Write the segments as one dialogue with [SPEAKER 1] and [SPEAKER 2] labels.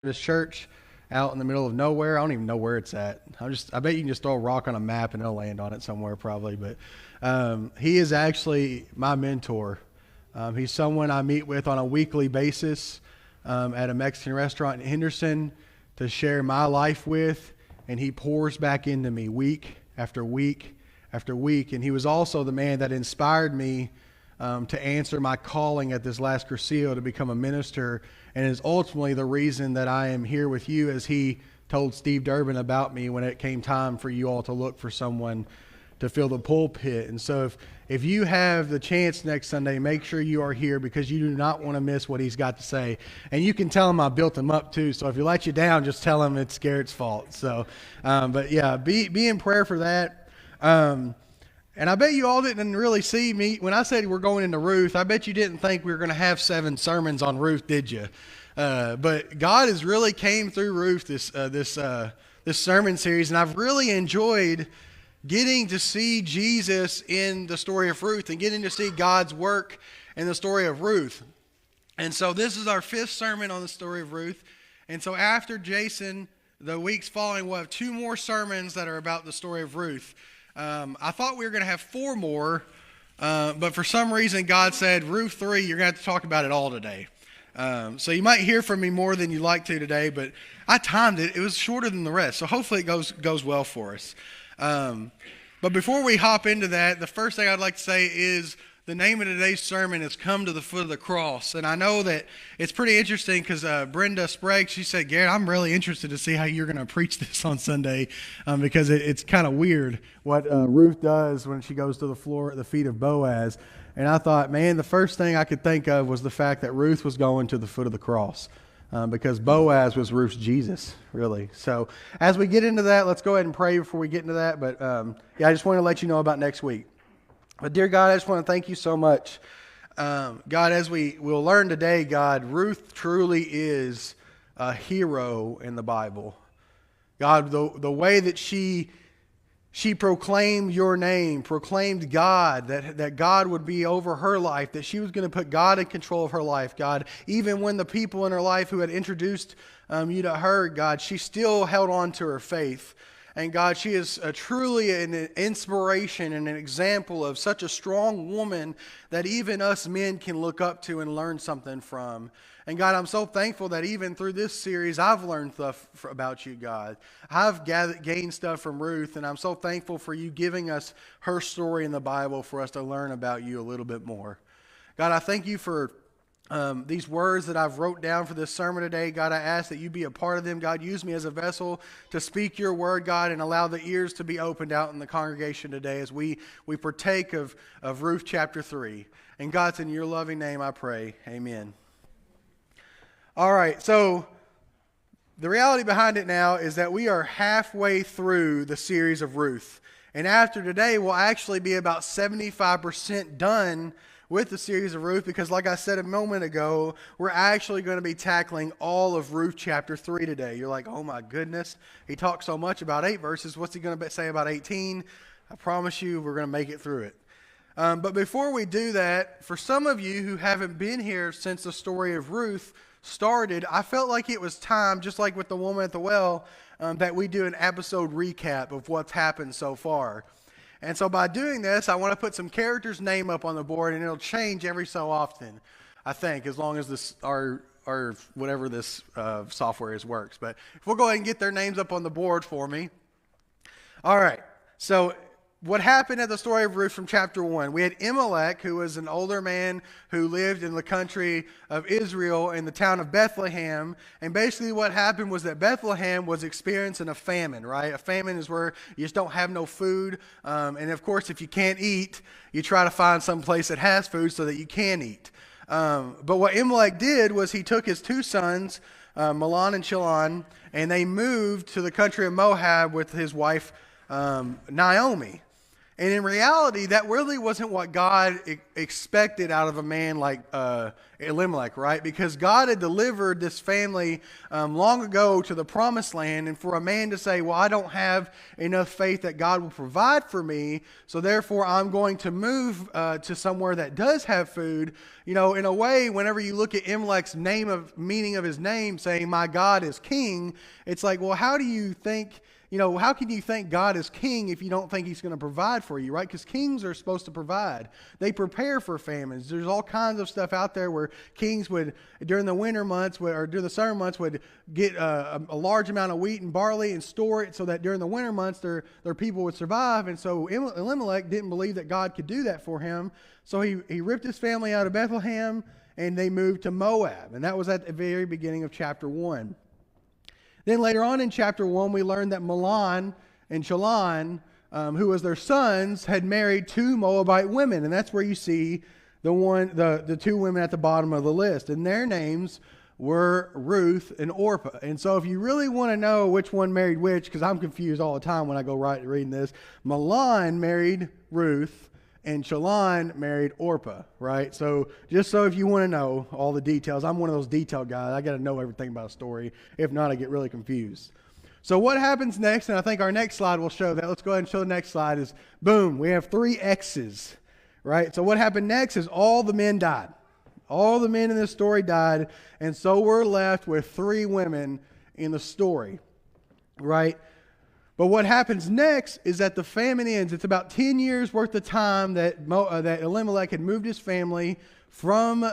[SPEAKER 1] this church out in the middle of nowhere. I don't even know where it's at. I bet you can just throw a rock on a map and it'll land on it somewhere probably. But he is actually my mentor. He's someone I meet with on a weekly basis at a Mexican restaurant in Henderson to share my life with, and he pours back into me week after week after week. And he was also the man that inspired me to answer my calling at this last Cursillo to become a minister, and is ultimately the reason that I am here with you, as he told Steve Durbin about me when it came time for you all to look for someone to fill the pulpit. And so if you have the chance next Sunday, make sure you are here, because you do not want to miss what he's got to say. And you can tell him I built him up too, so if he let you down, just tell him it's Garrett's fault. So, but yeah, be in prayer for that. And I bet you all didn't really see me when I said we're going into Ruth. I bet you didn't think we were going to have 7 sermons on Ruth, did you? But God has really came through Ruth this sermon series, and I've really enjoyed getting to see Jesus in the story of Ruth and getting to see God's work in the story of Ruth. And so this is our 5th sermon on the story of Ruth. And so after Jason, the weeks following, we'll have 2 more sermons that are about the story of Ruth. I thought we were going to have 4 more, but for some reason God said, Ruth 3, you're going to have to talk about it all today. So you might hear from me more than you like to today, but I timed it. It was shorter than the rest, so hopefully it goes well for us. But before we hop into that, the first thing I'd like to say is the name of today's sermon is Come to the Foot of the Cross. And I know that it's pretty interesting because Brenda Sprague, she said, Garrett, I'm really interested to see how you're going to preach this on Sunday, because it's kind of weird what Ruth does when she goes to the floor at the feet of Boaz. And I thought, man, the first thing I could think of was the fact that Ruth was going to the foot of the cross. Because Boaz was Ruth's Jesus, really. So as we get into that, let's go ahead and pray before we get into that. But I just want to let you know about next week. But dear God, I just want to thank you so much. God, as we'll learn today, God, Ruth truly is a hero in the Bible. God, the way that she proclaimed your name, proclaimed God, that God would be over her life, that she was going to put God in control of her life, God. Even when the people in her life who had introduced you to her, God, she still held on to her faith. And God, she is truly an inspiration and an example of such a strong woman that even us men can look up to and learn something from. And God, I'm so thankful that even through this series, I've learned stuff about you, God. I've gained stuff from Ruth, and I'm so thankful for you giving us her story in the Bible for us to learn about you a little bit more. God, I thank you for these words that I've wrote down for this sermon today. God, I ask that you be a part of them. God, use me as a vessel to speak your word, God, and allow the ears to be opened out in the congregation today as we partake of Ruth chapter 3. And God, it's in your loving name I pray. Amen. All right, so the reality behind it now is that we are halfway through the series of Ruth. And after today, we'll actually be about 75% done with the series of Ruth, because like I said a moment ago, we're actually going to be tackling all of Ruth chapter 3 today. You're like, oh my goodness, he talked so much about 8 verses. What's he going to say about 18? I promise you we're going to make it through it. But before we do that, for some of you who haven't been here since the story of Ruth started, I felt like it was time, just like with the woman at the well, that we do an episode recap of what's happened so far. And so by doing this, I want to put some characters' name up on the board, and it'll change every so often, I think, as long as this our whatever this software is works. But if we'll go ahead and get their names up on the board for me. All right, so what happened at the story of Ruth from chapter 1? We had Elimelech, who was an older man who lived in the country of Israel in the town of Bethlehem. And basically what happened was that Bethlehem was experiencing a famine, right? A famine is where you just don't have no food. And of course, if you can't eat, you try to find some place that has food so that you can eat. But what Elimelech did was he took his 2 sons, Mahlon and Chilion, and they moved to the country of Moab with his wife, Naomi. And in reality, that really wasn't what God expected out of a man like Elimelech, right? Because God had delivered this family long ago to the promised land, and for a man to say, well, I don't have enough faith that God will provide for me, so therefore I'm going to move to somewhere that does have food. You know, in a way, whenever you look at Elimelech's meaning of his name, saying, my God is king, it's like, well, how do you think... You know, how can you think God is king if you don't think he's going to provide for you, right? Because kings are supposed to provide. They prepare for famines. There's all kinds of stuff out there where kings would, during the winter months or during the summer months, would get a large amount of wheat and barley and store it so that during the winter months their people would survive. And so Elimelech didn't believe that God could do that for him. So he ripped his family out of Bethlehem and they moved to Moab. And that was at the very beginning of chapter 1. Then later on in chapter 1, we learned that Mahlon and Chilion, who was their sons, had married 2 Moabite women. And that's where you see the 2 women at the bottom of the list. And their names were Ruth and Orpah. And so if you really want to know which one married which, because I'm confused all the time when I go reading this, Mahlon married Ruth and Chilion married Orpah, right? So just so if you want to know all the details, I'm one of those detail guys. I got to know everything about a story. If not, I get really confused. So what happens next, and I think our next slide will show that. Let's go ahead and show the next slide is, boom, we have 3 X's, right? So what happened next is all the men died. All the men in this story died, and so we're left with 3 women in the story, right? But what happens next is that the famine ends. It's about 10 years worth of time that Elimelech had moved his family from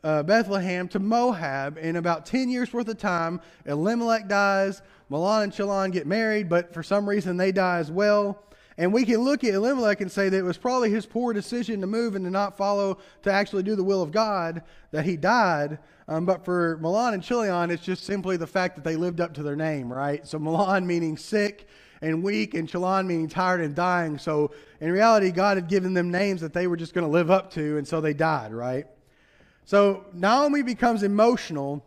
[SPEAKER 1] Bethlehem to Moab. In about 10 years worth of time, Elimelech dies, Mahlon and Chilion get married, but for some reason they die as well. And we can look at Elimelech and say that it was probably his poor decision to move and to not follow, to actually do the will of God, that he died. But for Mahlon and Chilion, it's just simply the fact that they lived up to their name, right? So Mahlon meaning sick and weak, and Chilion meaning tired and dying. So in reality, God had given them names that they were just going to live up to, and so they died, right? So Naomi becomes emotional,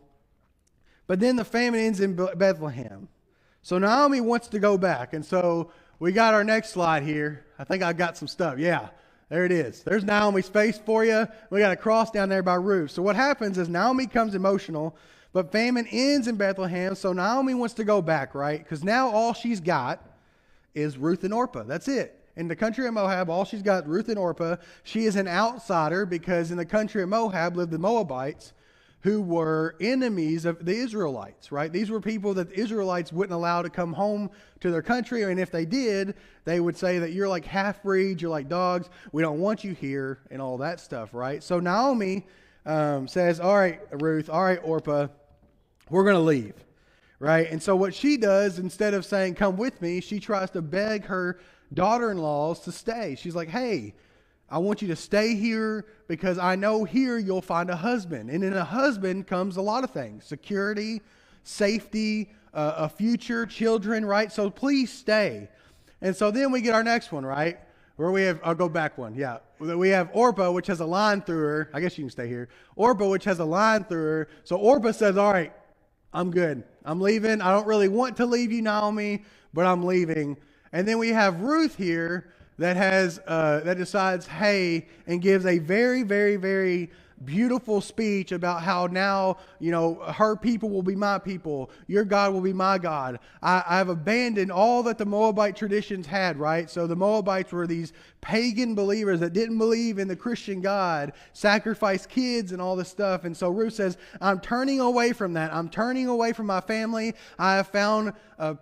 [SPEAKER 1] but then the famine ends in Bethlehem. So Naomi wants to go back, and so we got our next slide here. I think I got some stuff. Yeah, there it is. There's Naomi's face for you. We got a cross down there by Ruth. So what happens is Naomi becomes emotional, but famine ends in Bethlehem, so Naomi wants to go back, right? Because now all she's got is Ruth and Orpah. That's it. In the country of Moab, all she's got is Ruth and Orpah. She is an outsider because in the country of Moab lived the Moabites, who were enemies of the Israelites, right? These were people that the Israelites wouldn't allow to come home to their country, and if they did, they would say that you're like half-breeds, you're like dogs, we don't want you here, and all that stuff, right? So Naomi says, all right, Ruth, all right, Orpah, we're going to leave, right? And so what she does, instead of saying, come with me, she tries to beg her daughter-in-laws to stay. She's like, hey, I want you to stay here because I know here you'll find a husband. And in a husband comes a lot of things. Security, safety, a future, children, right? So please stay. And so then we get our next one, right? Where we have, I'll go back one, yeah. We have Orpah, which has a line through her. I guess you can stay here. Orpah, which has a line through her. So Orpah says, all right, I'm good. I'm leaving. I don't really want to leave you, Naomi, but I'm leaving. And then we have Ruth here that decides, hey, and gives a very, very, very beautiful speech about how now, you know, her people will be my people. Your God will be my God. I've abandoned all that the Moabite traditions had, right? So the Moabites were these pagan believers that didn't believe in the Christian God, sacrificed kids and all this stuff. And so Ruth says, I'm turning away from that. I'm turning away from my family. I have found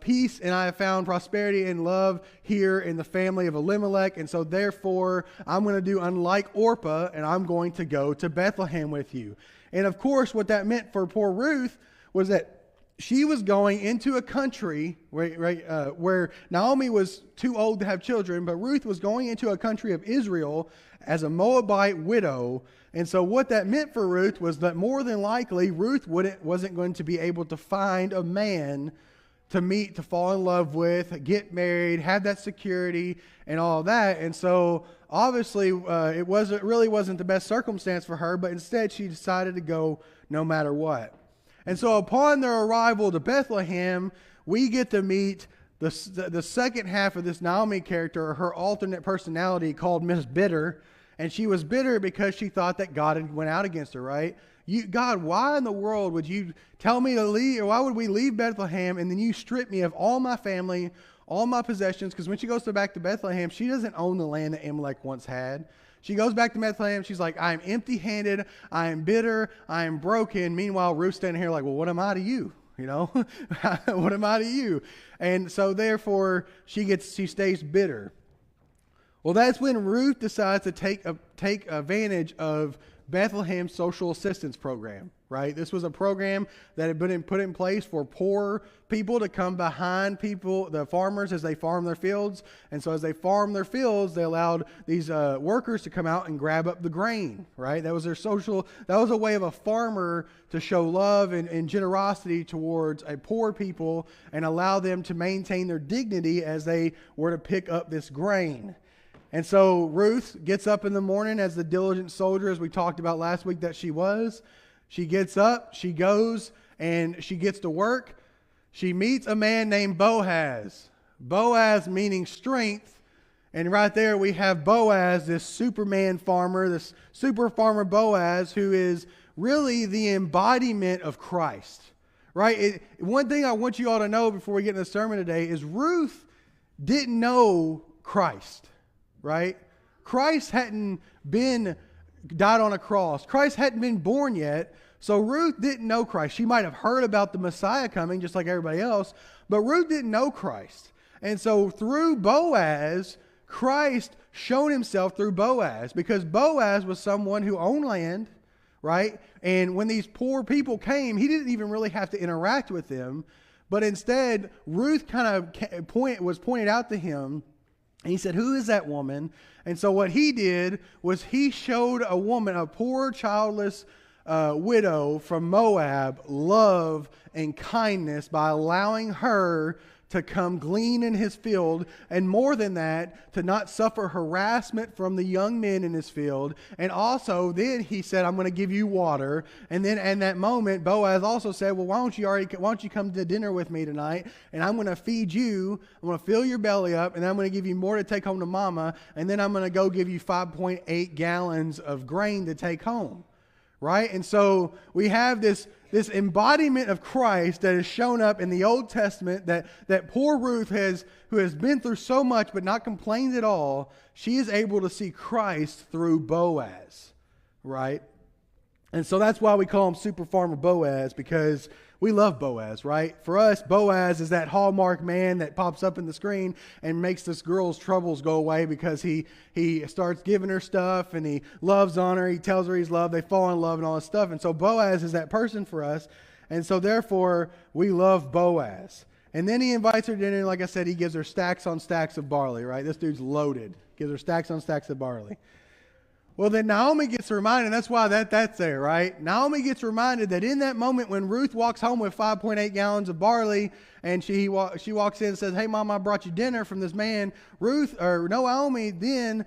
[SPEAKER 1] peace and I have found prosperity and love here in the family of Elimelech. And so therefore, I'm going to do unlike Orpah, and I'm going to go to Bethlehem with you. And of course, what that meant for poor Ruth was that she was going into a country where Naomi was too old to have children, but Ruth was going into a country of Israel as a Moabite widow. And so what that meant for Ruth was that more than likely Ruth wasn't going to be able to find a man to meet, to fall in love with, get married, have that security and all that. And so obviously it really wasn't the best circumstance for her, but instead she decided to go no matter what. And so upon their arrival to Bethlehem, we get to meet The second half of this Naomi character, her alternate personality called Miss Bitter, and she was bitter because she thought that God had went out against her, right? God, why in the world would you tell me to leave, or why would we leave Bethlehem and then you strip me of all my family, all my possessions? Because when she goes back to Bethlehem, she doesn't own the land that Amalek once had. She goes back to Bethlehem. She's like, I am empty-handed. I am bitter. I am broken. Meanwhile, Ruth's standing here like, well, what am I to you? You know, what am I to you? And so therefore, she stays bitter. Well, that's when Ruth decides to take advantage of Bethlehem's social assistance program, right? This was a program that had been put in place for poor people to come behind the farmers as they farm their fields. And so as they farm their fields, they allowed these workers to come out and grab up the grain, right? That was a way of a farmer to show love and generosity towards a poor people and allow them to maintain their dignity as they were to pick up this grain. And so Ruth gets up in the morning as the diligent soldier, as we talked about last week that she was. She gets up, she goes, and she gets to work. She meets a man named Boaz. Boaz meaning strength. And right there we have Boaz, this Superman farmer, this super farmer Boaz, who is really the embodiment of Christ. Right? One thing I want you all to know before we get into the sermon today is Ruth didn't know Christ. Right? Christ hadn't died on a cross. Christ hadn't been born yet. So Ruth didn't know Christ. She might have heard about the Messiah coming just like everybody else, but Ruth didn't know Christ. And so through Boaz, Christ showed himself through Boaz, because Boaz was someone who owned land, right? And when these poor people came, he didn't even really have to interact with them, but instead Ruth kind of was pointed out to him. And he said, who is that woman? And so what he did was he showed a woman, a poor childless widow from Moab, love and kindness by allowing her to come glean in his field, and more than that, to not suffer harassment from the young men in his field. And also then he said, I'm going to give you water. And then in that moment, Boaz also said, well, why don't you come to dinner with me tonight, and I'm going to feed you, I'm going to fill your belly up, and I'm going to give you more to take home to mama, and then I'm going to go give you 5.8 gallons of grain to take home. Right? And so we have this embodiment of Christ that is shown up in the Old Testament, that poor Ruth who has been through so much but not complained at all. She is able to see Christ through Boaz. Right? And so that's why we call him Super Farmer Boaz, because we love Boaz, right? For us, Boaz is that Hallmark man that pops up in the screen and makes this girl's troubles go away, because he starts giving her stuff and he loves on her. He tells her he's loved. They fall in love and all this stuff. And so Boaz is that person for us. And so therefore, we love Boaz. And then he invites her to dinner. And like I said, he gives her stacks on stacks of barley, right? This dude's loaded. Gives her stacks on stacks of barley. Well, then Naomi gets reminded, and that's why that's there, right? Naomi gets reminded that in that moment when Ruth walks home with 5.8 gallons of barley, and she walks in and says, hey, Mom, I brought you dinner from this man. Naomi then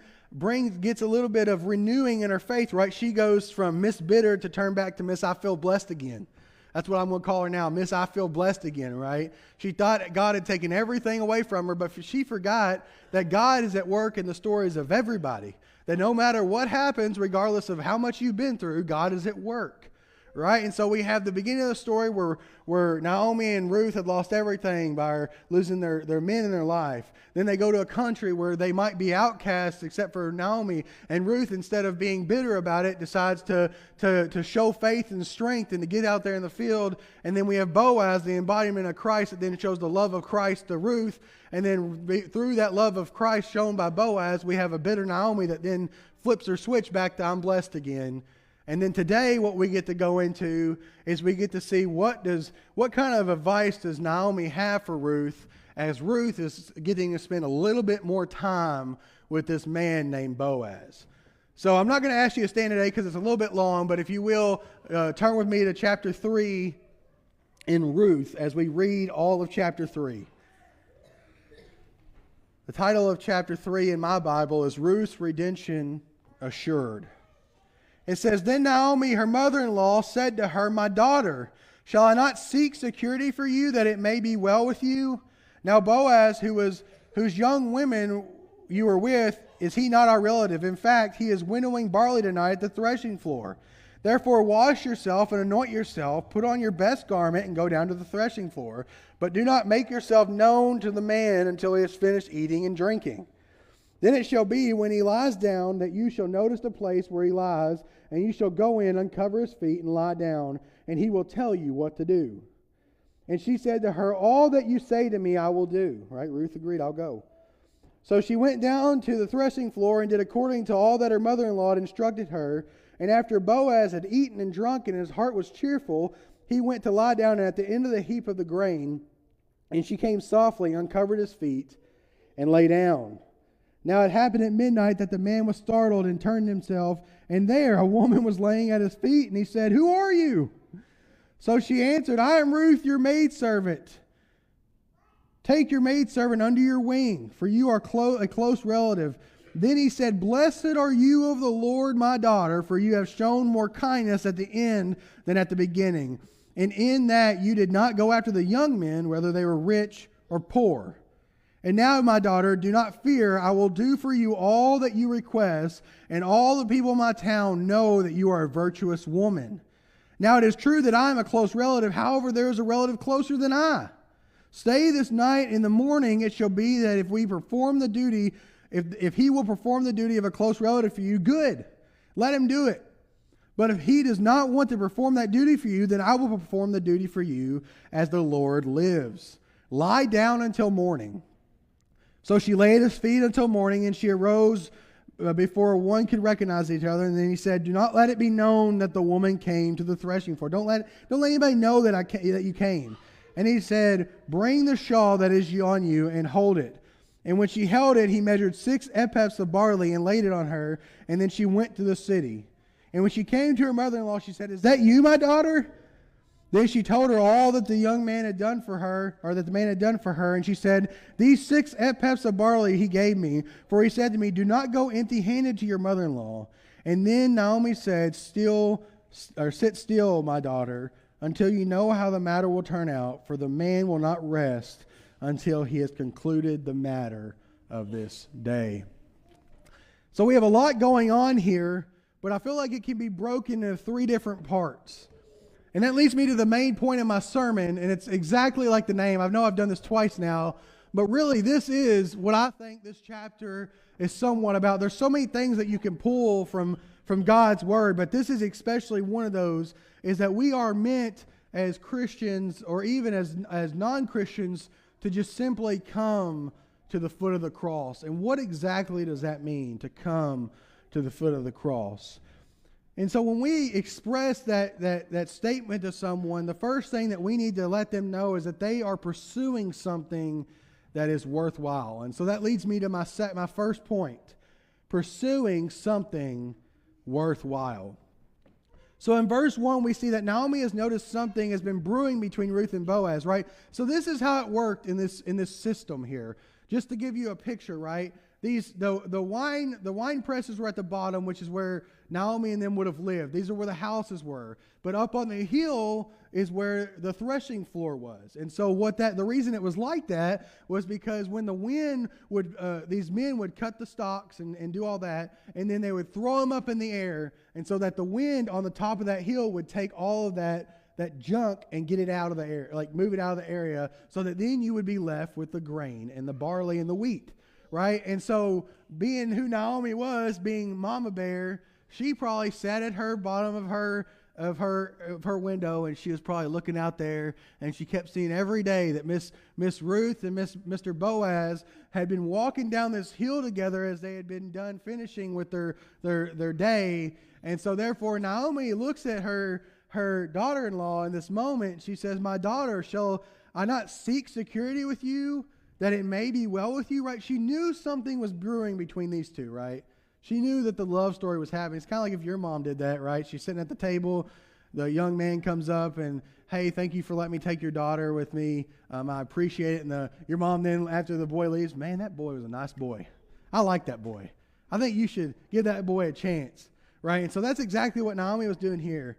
[SPEAKER 1] gets a little bit of renewing in her faith, right? She goes from Miss Bitter to turn back to Miss I Feel Blessed again. That's what I'm going to call her now, Miss I Feel Blessed again, right? She thought God had taken everything away from her, but she forgot that God is at work in the stories of everybody. That no matter what happens, regardless of how much you've been through, God is at work, right? And so we have the beginning of the story where Naomi and Ruth had lost everything by losing their men in their life. Then they go to a country where they might be outcasts except for Naomi. And Ruth, instead of being bitter about it, decides to show faith and strength and to get out there in the field. And then we have Boaz, the embodiment of Christ, that then shows the love of Christ to Ruth. And then through that love of Christ shown by Boaz, we have a bitter Naomi that then flips her switch back to I'm blessed again. And then today what we get to go into is we get to see what kind of advice does Naomi have for Ruth, as Ruth is getting to spend a little bit more time with this man named Boaz. So I'm not going to ask you to stand today because it's a little bit long, but if you will, turn with me to chapter 3 in Ruth as we read all of chapter 3. The title of chapter 3 in my Bible is Ruth's Redemption Assured. It says, Then Naomi, her mother-in-law, said to her, My daughter, shall I not seek security for you, that it may be well with you? Now Boaz, whose young women you were with, is he not our relative? In fact, he is winnowing barley tonight at the threshing floor. Therefore wash yourself and anoint yourself, put on your best garment, and go down to the threshing floor. But do not make yourself known to the man until he has finished eating and drinking. Then it shall be, when he lies down, that you shall notice the place where he lies, and you shall go in, uncover his feet, and lie down, and he will tell you what to do. And she said to her, all that you say to me I will do. Right? Ruth agreed, I'll go. So she went down to the threshing floor and did according to all that her mother-in-law had instructed her. And after Boaz had eaten and drunk, and his heart was cheerful, he went to lie down at the end of the heap of the grain. And she came softly, uncovered his feet, and lay down. Now it happened at midnight that the man was startled and turned himself, and there a woman was laying at his feet, and he said, who are you? So she answered, I am Ruth, your maidservant. Take your maidservant under your wing, for you are a close relative. Then he said, blessed are you of the Lord, my daughter, for you have shown more kindness at the end than at the beginning. And in that you did not go after the young men, whether they were rich or poor. And now, my daughter, do not fear. I will do for you all that you request, and all the people of my town know that you are a virtuous woman. Now it is true that I am a close relative. However, there is a relative closer than I. Stay this night. In the morning it shall be that if we perform the duty, if he will perform the duty of a close relative for you, good. Let him do it. But if he does not want to perform that duty for you, then I will perform the duty for you as the Lord lives. Lie down until morning. So she lay at his feet until morning, and she arose before one could recognize each other. And then he said, do not let it be known that the woman came to the threshing floor. Don't let anybody know that you came. And he said, bring the shawl that is on you and hold it. And when she held it, he measured 6 ephahs of barley and laid it on her. And then she went to the city. And when she came to her mother-in-law, she said, is that you, my daughter? Then she told her all that the young man had done for her, or that the man had done for her. And she said, these 6 ephahs of barley he gave me, for he said to me, do not go empty-handed to your mother-in-law. And then Naomi said, sit still, my daughter, until you know how the matter will turn out, for the man will not rest until he has concluded the matter of this day. So we have a lot going on here, but I feel like it can be broken into 3 different parts. And that leads me to the main point of my sermon, and it's exactly like the name. I know I've done this twice now, but really this is what I think this chapter is somewhat about. There's so many things that you can pull from God's Word, but this is especially one of those, is that we are meant as Christians, or even as non-Christians, to just simply come to the foot of the cross. And what exactly does that mean, to come to the foot of the cross? And so when we express that statement to someone, the first thing that we need to let them know is that they are pursuing something that is worthwhile. And so that leads me to my first point, pursuing something worthwhile. So in verse 1, we see that Naomi has noticed something has been brewing between Ruth and Boaz, right? So this is how it worked in this system here. Just to give you a picture, right? The wine presses were at the bottom, which is where Naomi and them would have lived. These are where the houses were. But up on the hill is where the threshing floor was. And so the reason it was like that was because when the wind would, these men would cut the stalks and do all that, and then they would throw them up in the air, and so that the wind on the top of that hill would take all of that junk and get it out of the air, like move it out of the area, so that then you would be left with the grain and the barley and the wheat. Right? And so being who Naomi was, being Mama Bear, she probably sat at her bottom of her window, and she was probably looking out there, and she kept seeing every day that Miss Ruth and Mr. Boaz had been walking down this hill together as they had been done finishing with their day. And so therefore Naomi looks at her daughter-in-law in this moment. She says, my daughter, shall I not seek security with you, that it may be well with you, right? She knew something was brewing between these two, right? She knew that the love story was happening. It's kind of like if your mom did that, right? She's sitting at the table, the young man comes up and, hey, thank you for letting me take your daughter with me. I appreciate it. And your mom then, after the boy leaves, man, that boy was a nice boy. I like that boy. I think you should give that boy a chance, right? And so that's exactly what Naomi was doing here.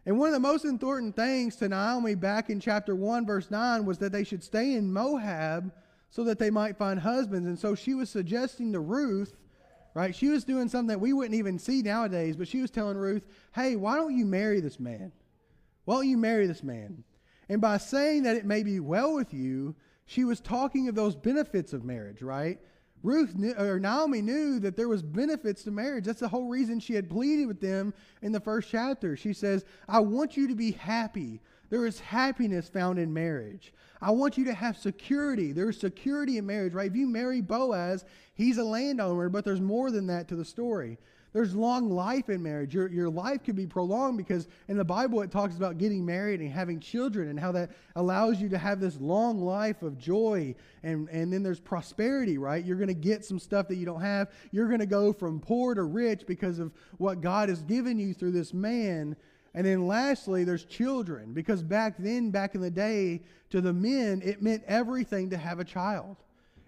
[SPEAKER 1] And one of the most important things to Naomi back in chapter 1, verse 9, was that they should stay in Moab so that they might find husbands. And so she was suggesting to Ruth, right? She was doing something that we wouldn't even see nowadays, but she was telling Ruth, hey, why don't you marry this man? Why don't you marry this man? And by saying that it may be well with you, she was talking of those benefits of marriage, right? Naomi knew that there was benefits to marriage. That's the whole reason she had pleaded with them in the first chapter. She says, I want you to be happy. There is happiness found in marriage. I want you to have security. There is security in marriage, right? If you marry Boaz, he's a landowner, but there's more than that to the story. There's long life in marriage. Your life could be prolonged because in the Bible it talks about getting married and having children and how that allows you to have this long life of joy. And then there's prosperity, right? You're going to get some stuff that you don't have. You're going to go from poor to rich because of what God has given you through this man. And then lastly, there's children. Because back in the day, to the men, it meant everything to have a child.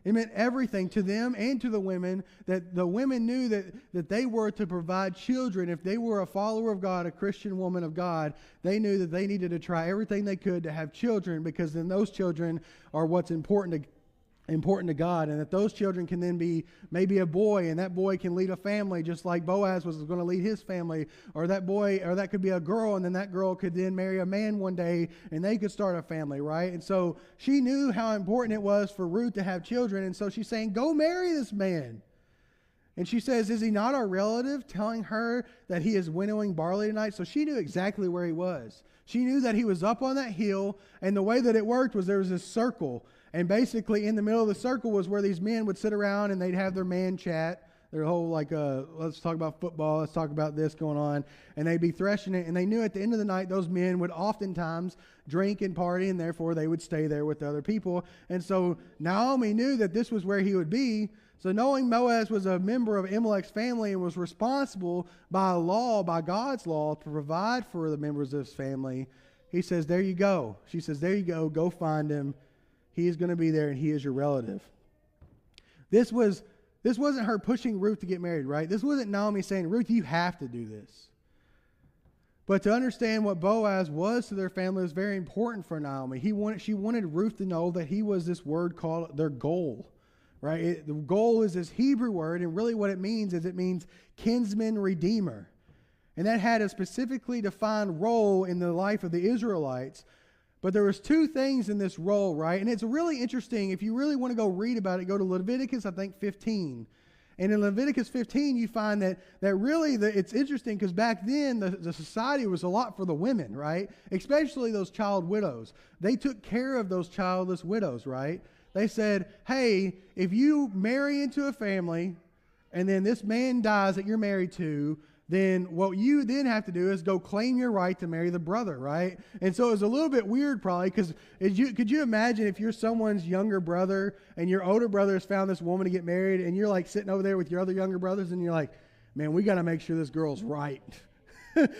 [SPEAKER 1] It meant everything to them and to the women, that the women knew that they were to provide children. If they were a follower of God, a Christian woman of God, they knew that they needed to try everything they could to have children, because then those children are what's important to God, and that those children can then be maybe a boy, and that boy can lead a family just like Boaz was going to lead his family, or that could be a girl, and then that girl could then marry a man one day and they could start a family, right? And so she knew how important it was for Ruth to have children, and so she's saying, go marry this man. And she says, is he not our relative? Telling her that he is winnowing barley tonight. So she knew exactly where he was. She knew that he was up on that hill, and the way that it worked was there was this circle. And basically in the middle of the circle was where these men would sit around and they'd have their man chat. Their whole let's talk about football, let's talk about this going on. And they'd be threshing it. And they knew at the end of the night those men would oftentimes drink and party, and therefore they would stay there with the other people. And so Naomi knew that this was where he would be. So knowing Boaz was a member of Elimelech's family and was responsible by law, by God's law, to provide for the members of his family, he says, there you go. She says, there you go. Go find him. He is going to be there, and he is your relative. This wasn't her pushing Ruth to get married, right? This wasn't Naomi saying, Ruth, you have to do this. But to understand what Boaz was to their family was very important for Naomi. She wanted Ruth to know that he was this word called their goal, right? The goal is this Hebrew word, and really what it means is it means kinsman redeemer. And that had a specifically defined role in the life of the Israelites. But there was two things in this role, right? And it's really interesting. If you really want to go read about it, go to Leviticus, I think, 15. And in Leviticus 15, you find that it's interesting because back then the society was a lot for the women, right? Especially those child widows. They took care of those childless widows, right? They said, hey, if you marry into a family and then this man dies that you're married to, then what you then have to do is go claim your right to marry the brother, right? And so it was a little bit weird probably because could you imagine if you're someone's younger brother and your older brother has found this woman to get married and you're like sitting over there with your other younger brothers and you're like, man, we got to make sure this girl's right.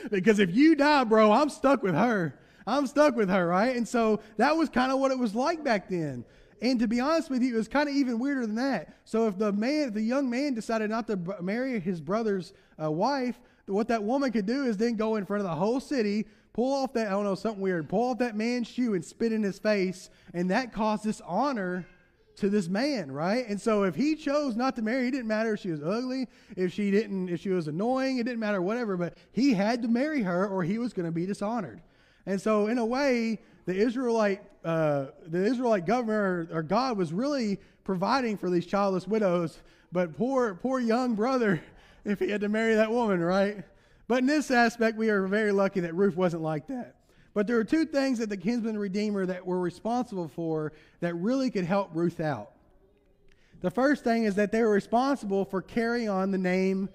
[SPEAKER 1] Because if you die, bro, I'm stuck with her. Right? And so that was kind of what it was like back then. And to be honest with you, it was kind of even weirder than that. So if the young man decided not to marry his brother's wife, what that woman could do is then go in front of the whole city, pull off that man's shoe and spit in his face, and that caused dishonor to this man, right? And so if he chose not to marry, it didn't matter if she was ugly, if she was annoying, it didn't matter whatever, but he had to marry her or he was going to be dishonored. And so in a way, the Israelite governor or God was really providing for these childless widows, but poor young brother if he had to marry that woman, right? But in this aspect, we are very lucky that Ruth wasn't like that. But there are two things that the kinsman redeemer that were responsible for that really could help Ruth out. The first thing is that they were responsible for carrying on the name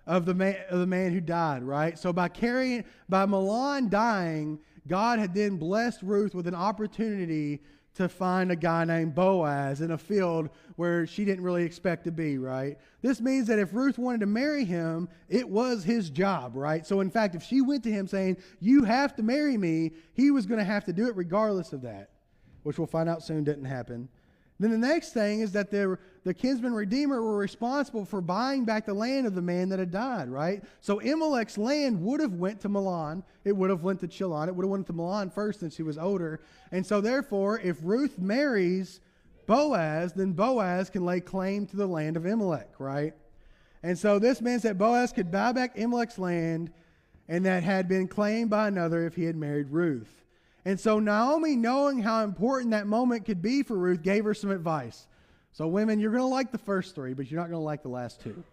[SPEAKER 1] of the man who died, right? So by Mahlon dying, God had then blessed Ruth with an opportunity to find a guy named Boaz in a field where she didn't really expect to be, right? This means that if Ruth wanted to marry him, it was his job, right? So in fact, if she went to him saying, you have to marry me, he was going to have to do it regardless of that, which we'll find out soon didn't happen. Then the next thing is that the kinsman redeemer were responsible for buying back the land of the man that had died, right? So Elimelech's land would have went to Milan. It would have went to Chilon. It would have went to Milan first since he was older. And so therefore, if Ruth marries Boaz, then Boaz can lay claim to the land of Elimelech, right? And so this means that Boaz could buy back Elimelech's land, and that had been claimed by another if he had married Ruth. And so Naomi, knowing how important that moment could be for Ruth, gave her some advice. So women, you're going to like the first three, but you're not going to like the last two.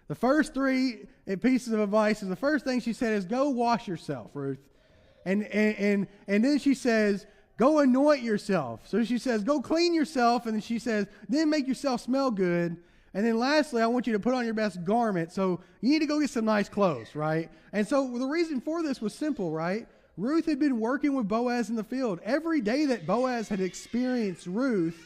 [SPEAKER 1] The first three pieces of advice is the first thing she said is, go wash yourself, Ruth. And then she says, go anoint yourself. So she says, go clean yourself. And then she says, then make yourself smell good. And then lastly, I want you to put on your best garment. So you need to go get some nice clothes, right? And so the reason for this was simple, right? Ruth had been working with Boaz in the field. Every day that Boaz had experienced Ruth,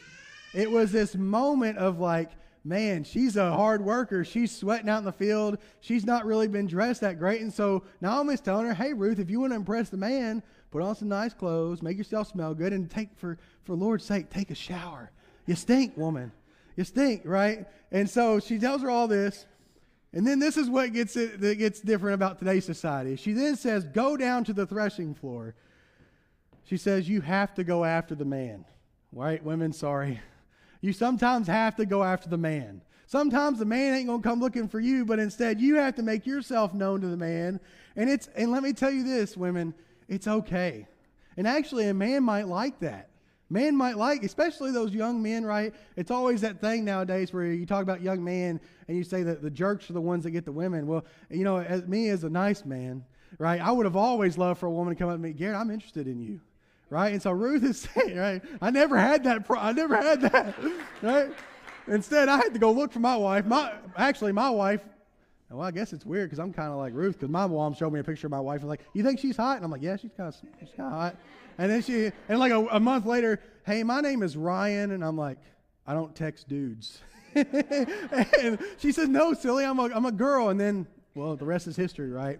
[SPEAKER 1] it was this moment of like, man, she's a hard worker. She's sweating out in the field. She's not really been dressed that great. And so Naomi's telling her, hey, Ruth, if you want to impress the man, put on some nice clothes, make yourself smell good, and take, for Lord's sake, take a shower. You stink, woman. You stink, right? And so she tells her all this. And then this is what gets different about today's society. She then says, go down to the threshing floor. She says, you have to go after the man. Right, women, sorry. You sometimes have to go after the man. Sometimes the man ain't going to come looking for you, but instead you have to make yourself known to the man. And let me tell you this, women, it's okay. And actually a man might like that. Man might like, especially those young men, right? It's always that thing nowadays where you talk about young men and you say that the jerks are the ones that get the women. Well, you know, as a nice man, right? I would have always loved for a woman to come up to me, Garrett, I'm interested in you, right? And so Ruth is saying, right? I never had that, right? Instead, I had to go look for my wife. My wife. Well, I guess it's weird because I'm kind of like Ruth, because my mom showed me a picture of my wife and like, you think she's hot? And I'm like, yeah, she's kind of hot. And then like a month later, hey, my name is Ryan. And I'm like, I don't text dudes. And she says, no, silly, I'm a girl. And then, well, the rest is history, right?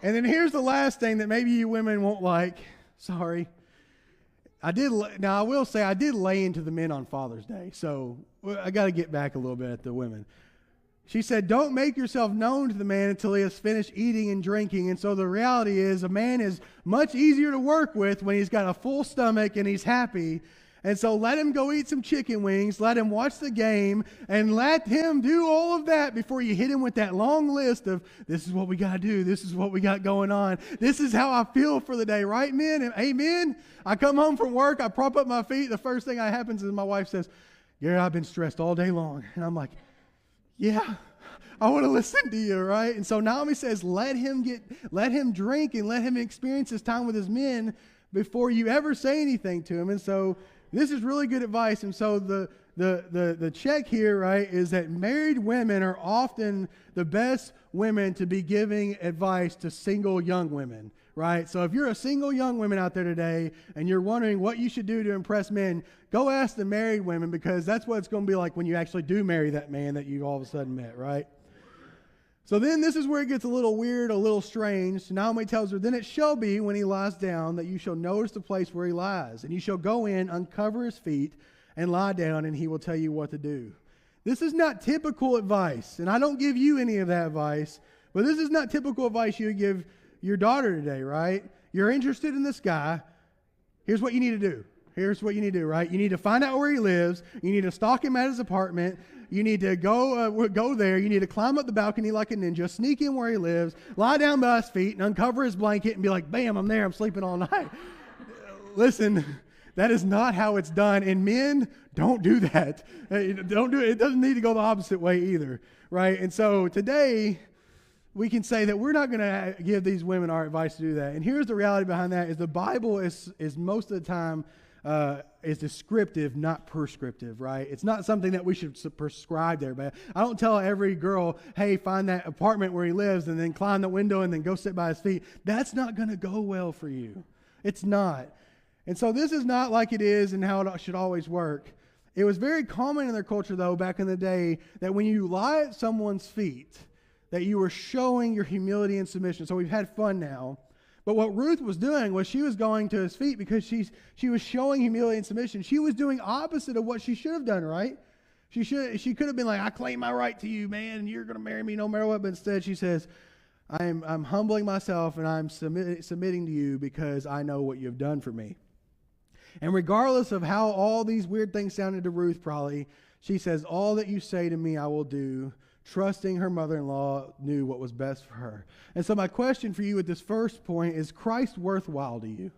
[SPEAKER 1] And then here's the last thing that maybe you women won't like. Sorry. I will say I did lay into the men on Father's Day. So I got to get back a little bit at the women. She said, don't make yourself known to the man until he has finished eating and drinking. And so the reality is a man is much easier to work with when he's got a full stomach and he's happy. And so let him go eat some chicken wings, let him watch the game, and let him do all of that before you hit him with that long list of, this is what we got to do, this is what we got going on, this is how I feel for the day, right, men? And amen? I come home from work, I prop up my feet, the first thing that happens is my wife says, Garrett, I've been stressed all day long. And I'm like, yeah, I want to listen to you, right? And so Naomi says, let him drink and let him experience his time with his men before you ever say anything to him. And so this is really good advice. And so the check here, right, is that married women are often the best women to be giving advice to single young women, right? So if you're a single young woman out there today and you're wondering what you should do to impress men, go ask the married women, because that's what it's going to be like when you actually do marry that man that you all of a sudden met, right? So then this is where it gets a little weird, a little strange. Naomi tells her, then it shall be when he lies down that you shall notice the place where he lies, and you shall go in, uncover his feet, and lie down, and he will tell you what to do. This is not typical advice, and I don't give you any of that advice, but this is not typical advice you would give your daughter today, right? You're interested in this guy. Here's what you need to do. Here's what you need to do, right? You need to find out where he lives. You need to stalk him at his apartment. You need to go there. You need to climb up the balcony like a ninja, sneak in where he lives, lie down by his feet, and uncover his blanket and be like, bam, I'm there. I'm sleeping all night. Listen, that is not how it's done. And men, don't do that. Don't do it. It doesn't need to go the opposite way either, right? And so today, we can say that we're not going to give these women our advice to do that. And here's the reality behind that: is the Bible is most of the time is descriptive, not prescriptive, right? It's not something that we should prescribe to everybody. I don't tell every girl, hey, find that apartment where he lives and then climb the window and then go sit by his feet. That's not going to go well for you. It's not. And so this is not like it is and how it should always work. It was very common in their culture, though, back in the day, that when you lie at someone's feet, that you were showing your humility and submission. So we've had fun now. But what Ruth was doing was she was going to his feet because she was showing humility and submission. She was doing opposite of what she should have done, right? She could have been like, I claim my right to you, man, and you're going to marry me no matter what. But instead she says, I'm humbling myself and I'm submitting to you because I know what you've done for me. And regardless of how all these weird things sounded to Ruth probably, she says, all that you say to me I will do, trusting her mother-in-law knew what was best for her. And so my question for you at this first point is Christ worthwhile to you?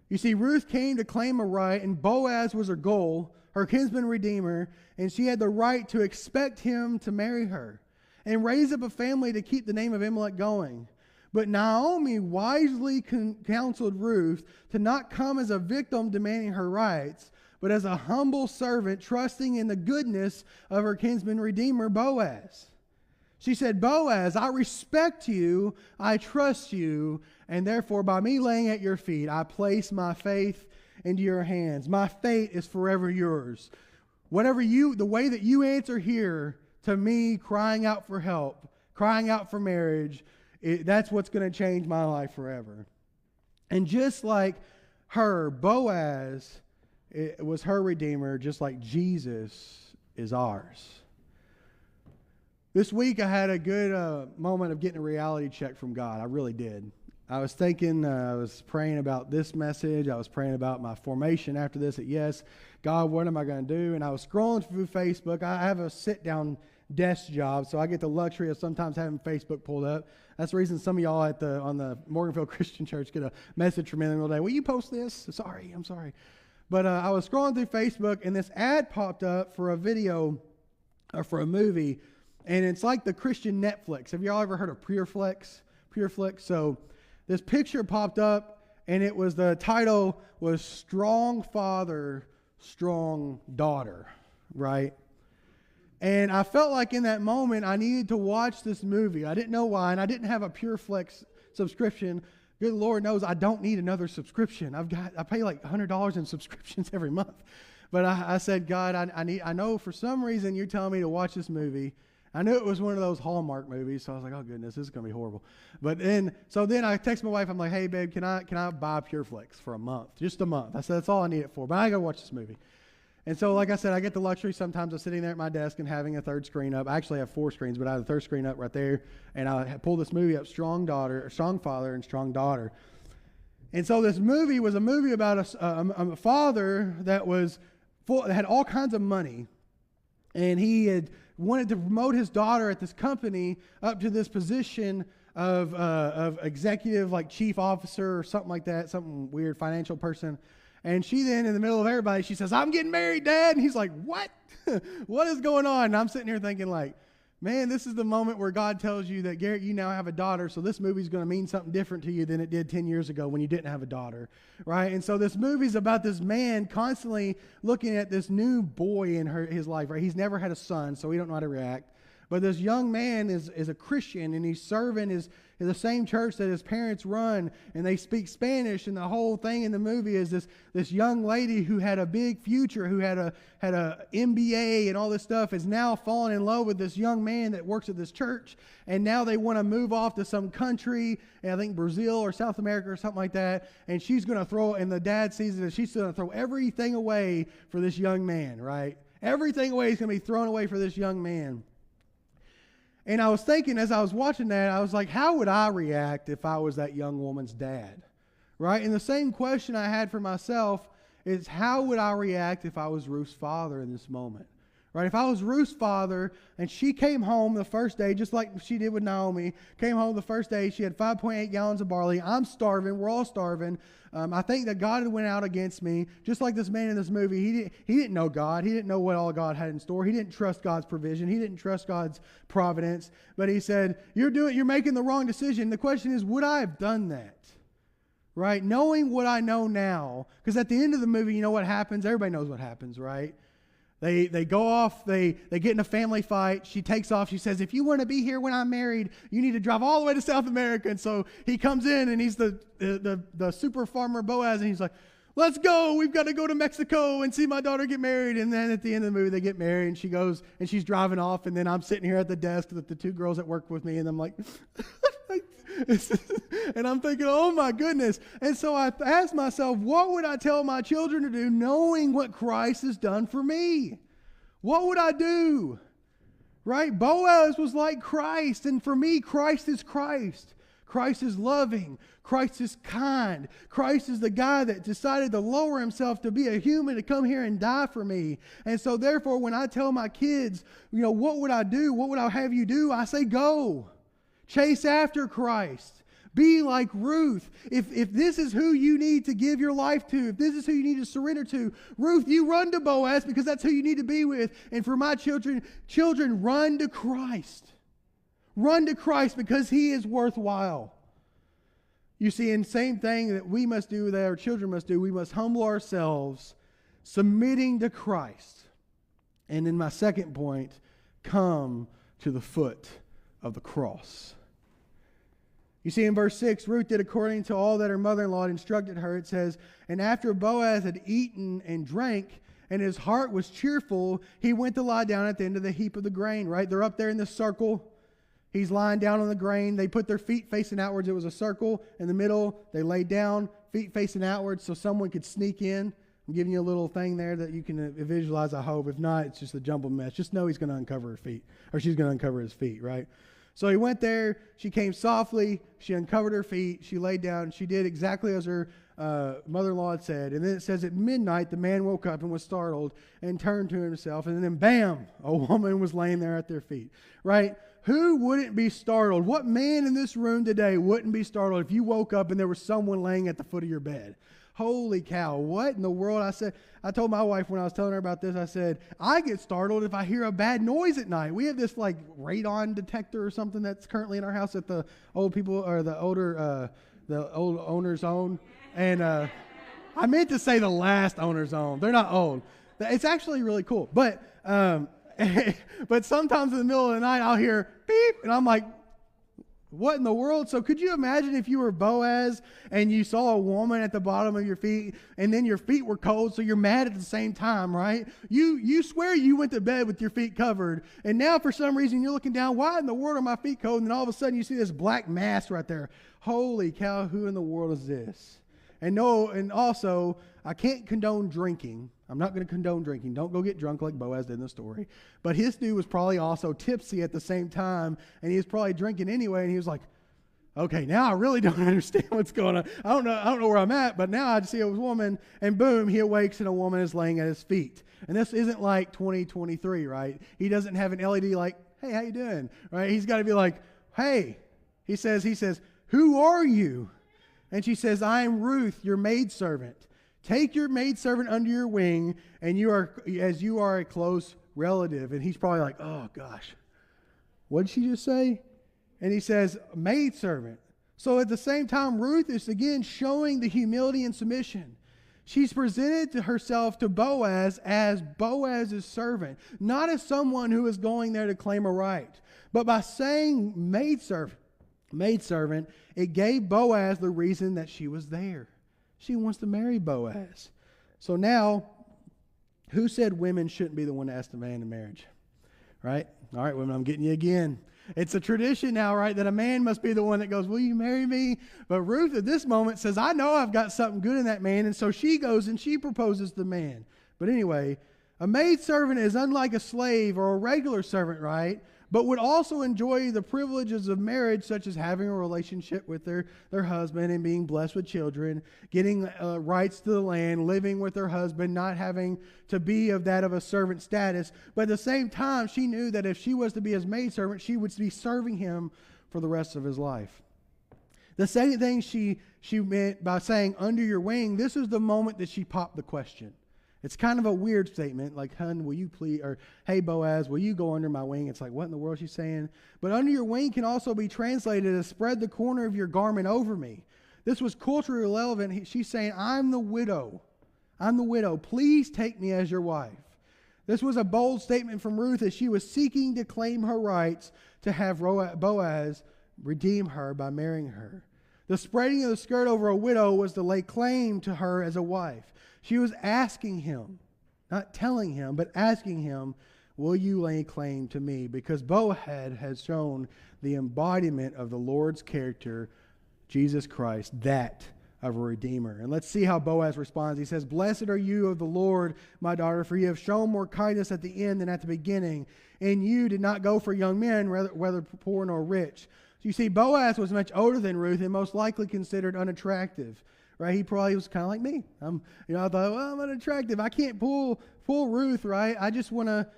[SPEAKER 1] You see, Ruth came to claim a right, and Boaz was her goal, her kinsman redeemer, and she had the right to expect him to marry her and raise up a family to keep the name of Elimelech going. But Naomi wisely counseled Ruth to not come as a victim demanding her rights, but as a humble servant trusting in the goodness of her kinsman redeemer, Boaz. She said, Boaz, I respect you, I trust you, and therefore by me laying at your feet, I place my faith into your hands. My fate is forever yours. The way that you answer here to me crying out for help, crying out for marriage, that's what's going to change my life forever. And just like her, Boaz was her redeemer, just like Jesus is ours. This week I had a good moment of getting a reality check from God. I really did. I was thinking, I was praying about this message. I was praying about my formation after this at Yes. God, what am I going to do? And I was scrolling through Facebook. I have a sit-down desk job, so I get the luxury of sometimes having Facebook pulled up. That's the reason some of y'all on the Morganfield Christian Church get a message from me in the middle of the day. Will you post this? I'm sorry. But I was scrolling through Facebook, and this ad popped up for a video or for a movie, and it's like the Christian Netflix. Have y'all ever heard of PureFlix? So this picture popped up, and the title was Strong Father, Strong Daughter, right? And I felt like in that moment I needed to watch this movie. I didn't know why, and I didn't have a PureFlix subscription. Good Lord knows I don't need another subscription. I pay like $100 in subscriptions every month. But I said, God, I know for some reason you're telling me to watch this movie. I knew it was one of those Hallmark movies, so I was like, oh goodness, this is going to be horrible. But then I text my wife, I'm like, hey babe, can I buy PureFlix for a month? Just a month. I said, that's all I need it for, but I got to watch this movie. And so, like I said, I get the luxury sometimes of sitting there at my desk and having a third screen up. I actually have 4 screens, but I have the third screen up right there. And I pull this movie up, Strong Father and Strong Daughter. And so this movie was a movie about a father that had all kinds of money. And he had wanted to promote his daughter at this company up to this position of executive, like chief officer or something like that, something weird, financial person. And she then, in the middle of everybody, she says, I'm getting married, Dad. And he's like, what? What is going on? And I'm sitting here thinking like, man, this is the moment where God tells you that, Garrett, you now have a daughter, so this movie's going to mean something different to you than it did 10 years ago when you didn't have a daughter, right? And so this movie's about this man constantly looking at this new boy in his life, right? He's never had a son, so he don't know how to react. But this young man is a Christian, and he's serving in the same church that his parents run, and they speak Spanish, and the whole thing in the movie is this young lady who had a big future, who had a MBA and all this stuff, is now falling in love with this young man that works at this church, and now they want to move off to some country, I think Brazil or South America or something like that, and she's going to and the dad sees it, and she's going to throw everything away for this young man, right? Everything away is going to be thrown away for this young man. And I was thinking as I was watching that, I was like, how would I react if I was that young woman's dad? Right? And the same question I had for myself is, how would I react if I was Ruth's father in this moment? Right? If I was Ruth's father and she came home the first day, just like she did with Naomi, came home the first day, she had 5.8 gallons of barley. I'm starving. We're all starving. I think that God had went out against me, just like this man in this movie. He didn't know God. He didn't know what all God had in store. He didn't trust God's provision. He didn't trust God's providence. But he said, you're making the wrong decision. The question is, would I have done that? Right? Knowing what I know now, because at the end of the movie, you know what happens? Everybody knows what happens, right? They go off, they get in a family fight. She takes off. She says, if you want to be here when I'm married, you need to drive all the way to South America. And so he comes in, and he's the super farmer Boaz, and he's like, let's go. We've got to go to Mexico and see my daughter get married. And then at the end of the movie, they get married, and she goes, and she's driving off. And then I'm sitting here at the desk with the 2 girls that work with me, and I'm like, And I'm thinking, oh my goodness. And so I asked myself, what would I tell my children to do knowing what Christ has done for me? What would I do? Right? Boaz was like Christ. And for me, Christ is Christ. Christ is loving. Christ is kind. Christ is the guy that decided to lower himself to be a human, to come here and die for me. And so therefore, when I tell my kids, what would I do? What would I have you do? I say, go. Chase after Christ. Be like Ruth. If this is who you need to give your life to, if this is who you need to surrender to, Ruth, you run to Boaz because that's who you need to be with. And for my children, run to Christ. Run to Christ because he is worthwhile. You see, and same thing that we must do, that our children must do, we must humble ourselves, submitting to Christ. And in my second point, come to the foot of the cross. You see, in verse 6, Ruth did according to all that her mother-in-law had instructed her. It says, and after Boaz had eaten and drank, and his heart was cheerful, he went to lie down at the end of the heap of the grain, right? They're up there in this circle. He's lying down on the grain. They put their feet facing outwards. It was a circle in the middle. They laid down, feet facing outwards, so someone could sneak in. I'm giving you a little thing there that you can visualize, I hope. If not, it's just a jumbled mess. Just know he's going to uncover her feet, or she's going to uncover his feet, right? So he went there. She came softly. She uncovered her feet. She laid down. She did exactly as her mother-in-law had said. And then it says at midnight, the man woke up and was startled and turned to himself. And then bam, a woman was laying there at their feet, right? Who wouldn't be startled? What man in this room today wouldn't be startled if you woke up and there was someone laying at the foot of your bed? Holy cow, what in the world? I told my wife when I was telling her about this, I said, I get startled if I hear a bad noise at night. We have this like radon detector or something that's currently in our house that the old people, or the old owners own. And I meant to say the last owners own. They're not old. It's actually really cool. But but sometimes in the middle of the night, I'll hear beep, and I'm like, what in the world? So could you imagine if you were Boaz and you saw a woman at the bottom of your feet, and then your feet were cold, so you're mad at the same time, right? You swear you went to bed with your feet covered, and now for some reason you're looking down, why in the world are my feet cold? And then all of a sudden you see this black mass right there. Holy cow, who in the world is this? And also, I can't condone drinking. I'm not going to condone drinking. Don't go get drunk like Boaz did in the story. But his dude was probably also tipsy at the same time, and he was probably drinking anyway, and he was like, okay, now I really don't understand what's going on. I don't know where I'm at, but now I see a woman, and boom, he awakes and a woman is laying at his feet. And this isn't like 2023, right? He doesn't have an LED like, hey, how you doing? Right? He's got to be like, hey. He says, who are you? And she says, I am Ruth, your maidservant. Take your maidservant under your wing, and you are a close relative. And he's probably like, oh gosh, what did she just say? And he says, maidservant. So at the same time, Ruth is again showing the humility and submission. She's presented to herself to Boaz as Boaz's servant, not as someone who is going there to claim a right. But by saying maidservant, it gave Boaz the reason that she was there. She wants to marry Boaz. So now, who said women shouldn't be the one to ask the man in marriage? Right? All right, women, I'm getting you again. It's a tradition now, right, that a man must be the one that goes, will you marry me? But Ruth at this moment says, I know I've got something good in that man. And so she goes and she proposes the man. But anyway, a maidservant is unlike a slave or a regular servant, right? But would also enjoy the privileges of marriage, such as having a relationship with their husband and being blessed with children, getting rights to the land, living with her husband, not having to be of a servant status. But at the same time, she knew that if she was to be his maidservant, she would be serving him for the rest of his life. The second thing she meant by saying, under your wing, this is the moment that she popped the question. It's kind of a weird statement, like, hun, will you please, or hey, Boaz, will you go under my wing? It's like, what in the world is she saying? But under your wing can also be translated as spread the corner of your garment over me. This was culturally relevant. She's saying, I'm the widow. I'm the widow. Please take me as your wife. This was a bold statement from Ruth as she was seeking to claim her rights to have Boaz redeem her by marrying her. The spreading of the skirt over a widow was to lay claim to her as a wife. She was asking him, not telling him, but asking him, will you lay claim to me? Because Boaz has shown the embodiment of the Lord's character, Jesus Christ, that of a redeemer. And let's see how Boaz responds. He says, blessed are you of the Lord, my daughter, for you have shown more kindness at the end than at the beginning. And you did not go for young men, whether poor nor rich. So you see, Boaz was much older than Ruth and most likely considered unattractive. Right? He probably was kind of like me. I thought, well, I'm unattractive. I can't pull Ruth, right? I just want to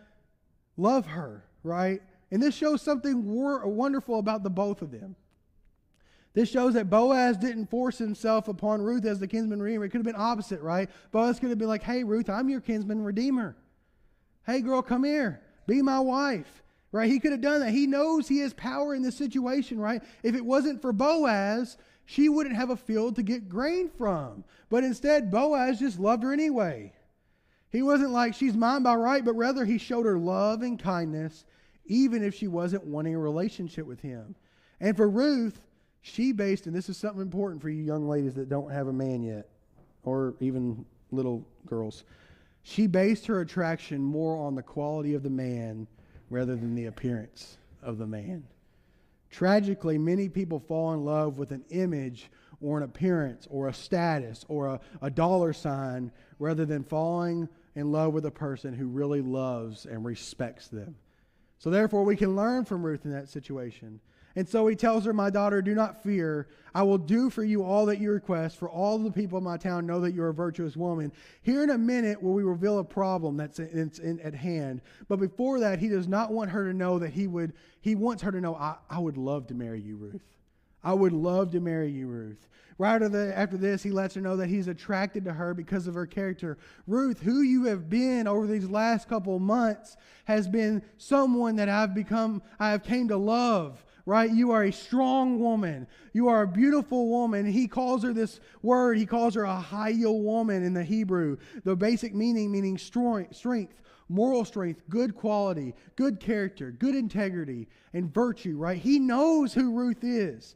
[SPEAKER 1] love her, right? And this shows something wonderful about the both of them. This shows that Boaz didn't force himself upon Ruth as the kinsman redeemer. It could have been opposite, right? Boaz could have been like, hey, Ruth, I'm your kinsman redeemer. Hey, girl, come here. Be my wife, right? He could have done that. He knows he has power in this situation, right? If it wasn't for Boaz, she wouldn't have a field to get grain from. But instead, Boaz just loved her anyway. He wasn't like, she's mine by right, but rather he showed her love and kindness, even if she wasn't wanting a relationship with him. And for Ruth, she based, and this is something important for you young ladies that don't have a man yet, or even little girls, she based her attraction more on the quality of the man rather than the appearance of the man. Tragically, many people fall in love with an image or an appearance or a status or a dollar sign rather than falling in love with a person who really loves and respects them. So therefore, we can learn from Ruth in that situation. And so he tells her, my daughter, do not fear. I will do for you all that you request, for all the people of my town know that you're a virtuous woman. Here in a minute will we reveal a problem that's at hand. But before that, he does not want her to know that he wants her to know, I would love to marry you, Ruth. I would love to marry you, Ruth. Right after this, he lets her know that he's attracted to her because of her character. Ruth, who you have been over these last couple of months, has been someone that I have came to love. Right? You are a strong woman. You are a beautiful woman. He calls her this word. He calls her a Hayil woman in the Hebrew. The basic meaning strength, moral strength, good quality, good character, good integrity, and virtue. Right? He knows who Ruth is.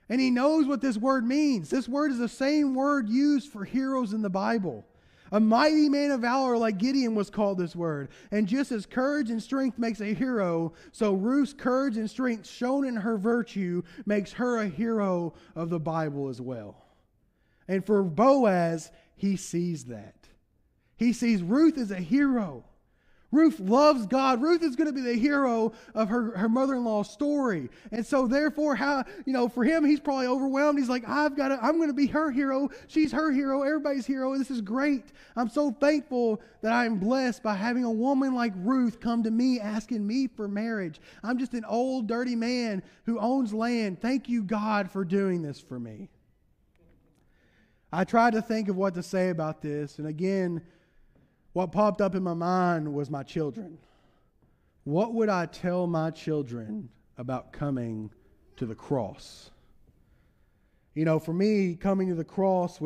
[SPEAKER 1] And he knows what this word means. This word is the same word used for heroes in the Bible. A mighty man of valor like Gideon was called this word. And just as courage and strength makes a hero, so Ruth's courage and strength shown in her virtue makes her a hero of the Bible as well. And for Boaz, he sees that. He sees Ruth as a hero. Ruth loves God. Ruth is going to be the hero of her mother-in-law's story. And so therefore, for him, he's probably overwhelmed. He's like, I'm going to be her hero. She's her hero. Everybody's hero. This is great. I'm so thankful that I'm blessed by having a woman like Ruth come to me asking me for marriage. I'm just an old, dirty man who owns land. Thank you, God, for doing this for me. I tried to think of what to say about this. And again, what popped up in my mind was my children. What would I tell my children about coming to the cross? For me, coming to the cross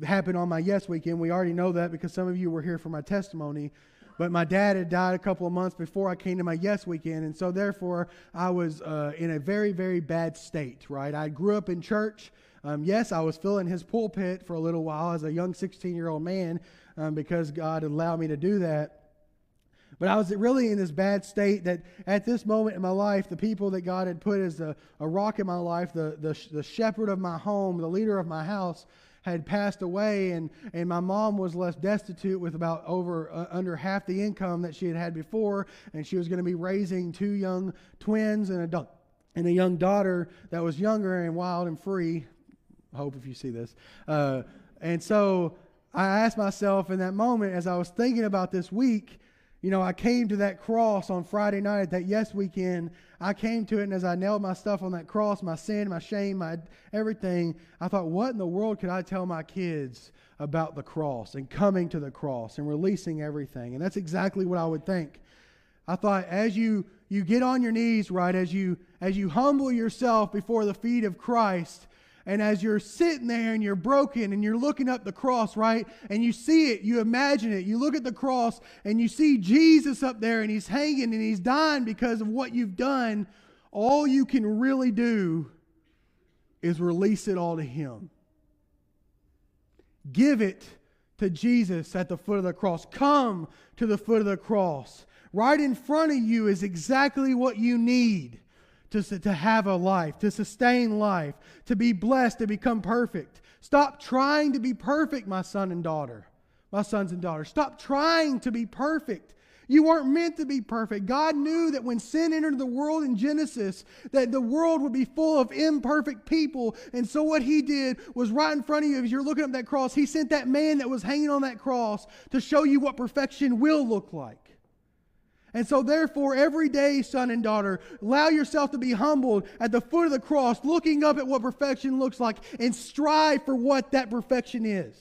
[SPEAKER 1] happened on my Yes Weekend. We already know that because some of you were here for my testimony. But my dad had died a couple of months before I came to my Yes Weekend. And so therefore, I was in a very, very bad state, right? I grew up in church. Yes, I was filling his pulpit for a little while as a young 16-year-old man because God allowed me to do that. But I was really in this bad state that at this moment in my life, the people that God had put as a rock in my life, the shepherd of my home, the leader of my house, had passed away, and my mom was left destitute with about under half the income that she had before, and she was going to be raising 2 young twins and a young daughter that was younger and wild and free. Hope if you see this. And so I asked myself in that moment, as I was thinking about this week, I came to that cross on Friday night at that Yes Weekend. I came to it, and as I nailed my stuff on that cross, my sin, my shame, my everything, I thought, what in the world could I tell my kids about the cross and coming to the cross and releasing everything? And that's exactly what I would think. I thought, as you get on your knees, right, as you humble yourself before the feet of Christ, and as you're sitting there and you're broken and you're looking up the cross, right? And you see it, you imagine it. You look at the cross and you see Jesus up there and he's hanging and he's dying because of what you've done. All you can really do is release it all to him. Give it to Jesus at the foot of the cross. Come to the foot of the cross. Right in front of you is exactly what you need to have a life, to sustain life, to be blessed, to become perfect. Stop trying to be perfect, my son and daughter. My sons and daughters. Stop trying to be perfect. You weren't meant to be perfect. God knew that when sin entered the world in Genesis, that the world would be full of imperfect people. And so what He did was right in front of you, as you're looking up that cross, He sent that man that was hanging on that cross to show you what perfection will look like. And so therefore, every day, son and daughter, allow yourself to be humbled at the foot of the cross, looking up at what perfection looks like, and strive for what that perfection is.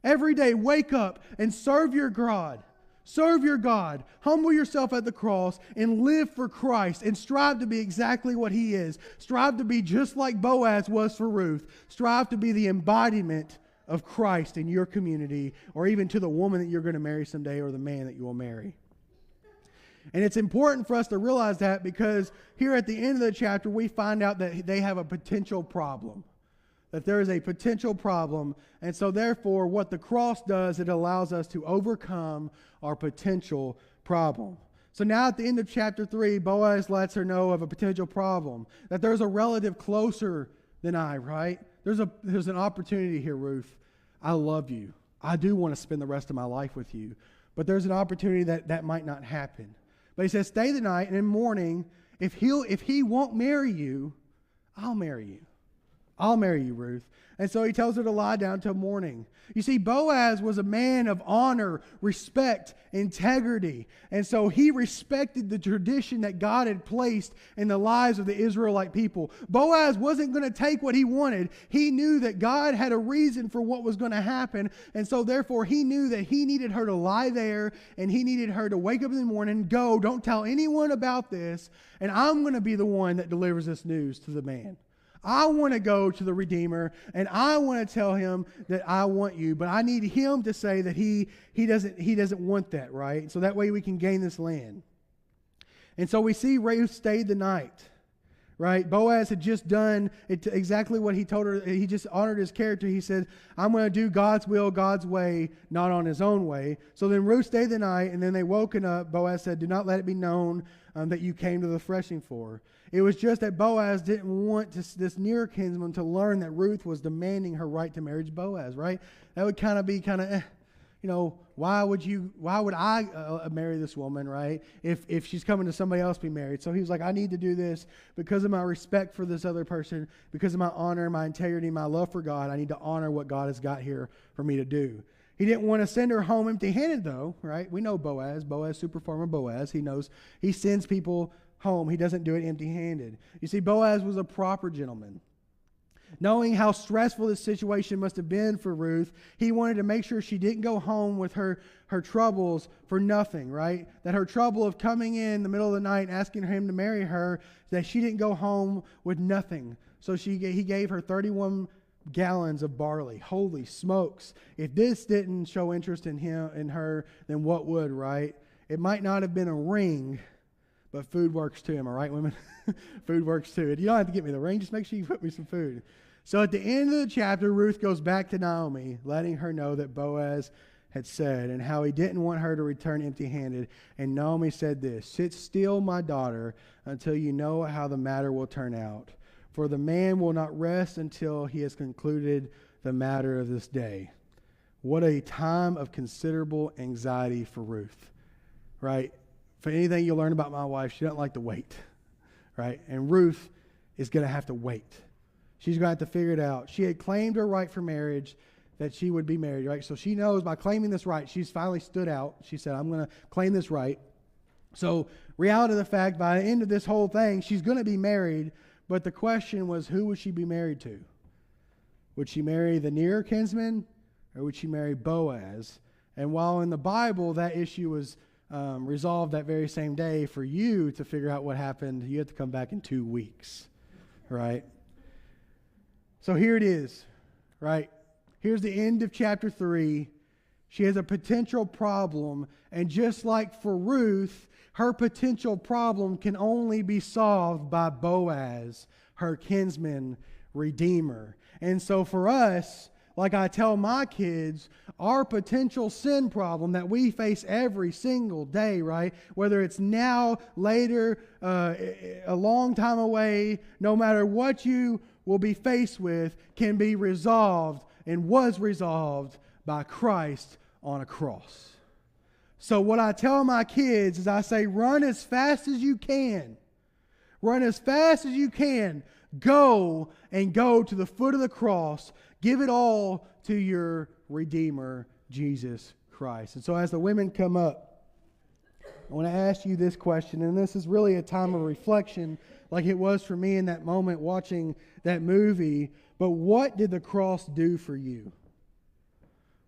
[SPEAKER 1] Every day, wake up and serve your God. Serve your God. Humble yourself at the cross and live for Christ and strive to be exactly what He is. Strive to be just like Boaz was for Ruth. Strive to be the embodiment of Christ in your community, or even to the woman that you're going to marry someday, or the man that you will marry. And it's important for us to realize that, because here at the end of the chapter, we find out that they have a potential problem. That there is a potential problem. And so therefore, what the cross does, it allows us to overcome our potential problem. So now at the end of chapter 3, Boaz lets her know of a potential problem. That there's a relative closer than I, right? There's an opportunity here, Ruth. I love you. I do want to spend the rest of my life with you. But there's an opportunity that might not happen. But he says, stay the night, and in the morning, if he won't marry you, I'll marry you. I'll marry you, Ruth. And so he tells her to lie down till morning. You see, Boaz was a man of honor, respect, integrity. And so he respected the tradition that God had placed in the lives of the Israelite people. Boaz wasn't going to take what he wanted. He knew that God had a reason for what was going to happen. And so therefore he knew that he needed her to lie there, and he needed her to wake up in the morning, go, don't tell anyone about this, and I'm going to be the one that delivers this news to the man. I want to go to the Redeemer, and I want to tell him that I want you, but I need him to say that he doesn't want that, right? So that way we can gain this land. And so we see Ruth stayed the night, right? Boaz had just done exactly what he told her. He just honored his character. He said, I'm going to do God's will, God's way, not on his own way. So then Ruth stayed the night, and then they woken up. Boaz said, do not let it be known that you came to the threshing floor. It was just that Boaz didn't want this near kinsman to learn that Ruth was demanding her right to marriage Boaz, right? That would kind of be why would I marry this woman, right? If she's coming to somebody else be married. So he was like, I need to do this because of my respect for this other person, because of my honor, my integrity, my love for God. I need to honor what God has got here for me to do. He didn't want to send her home empty-handed, though, right? We know Boaz, super farmer Boaz. He knows he sends people home. He doesn't do it empty-handed. You see, Boaz was a proper gentleman. Knowing how stressful this situation must have been for Ruth, he wanted to make sure she didn't go home with her troubles for nothing, right? That her trouble of coming in the middle of the night and asking him to marry her, that she didn't go home with nothing. So he gave her 31 gallons of barley. Holy smokes. If this didn't show interest in her, then what would, right? It might not have been a ring, but food works too. Am I right, women? Food works too. And you don't have to get me the ring. Just make sure you put me some food. So at the end of the chapter, Ruth goes back to Naomi, letting her know that Boaz had said and how he didn't want her to return empty-handed. And Naomi said this, sit still, my daughter, until you know how the matter will turn out. For the man will not rest until he has concluded the matter of this day. What a time of considerable anxiety for Ruth, right? For anything you learn about my wife, she doesn't like to wait, right? And Ruth is going to have to wait. She's going to have to figure it out. She had claimed her right for marriage, that she would be married, right? So she knows by claiming this right, she's finally stood out. She said, I'm going to claim this right. So reality of the fact, by the end of this whole thing, she's going to be married, but the question was, who would she be married to? Would she marry the near kinsman, or would she marry Boaz? And while in the Bible that issue was resolved that very same day, for you to figure out what happened, you have to come back in 2 weeks, right? So here it is, right? Here's the end of chapter 3. She has a potential problem, and just like for Ruth, her potential problem can only be solved by Boaz, her kinsman redeemer. And so for us, like I tell my kids, our potential sin problem that we face every single day, right? Whether it's now, later, a long time away, no matter what you will be faced with, can be resolved and was resolved by Christ on a cross. So what I tell my kids is I say, run as fast as you can. Run as fast as you can. Go to the foot of the cross. Give it all to your Redeemer, Jesus Christ. And so as the women come up, I want to ask you this question, and this is really a time of reflection like it was for me in that moment watching that movie. But what did the cross do for you?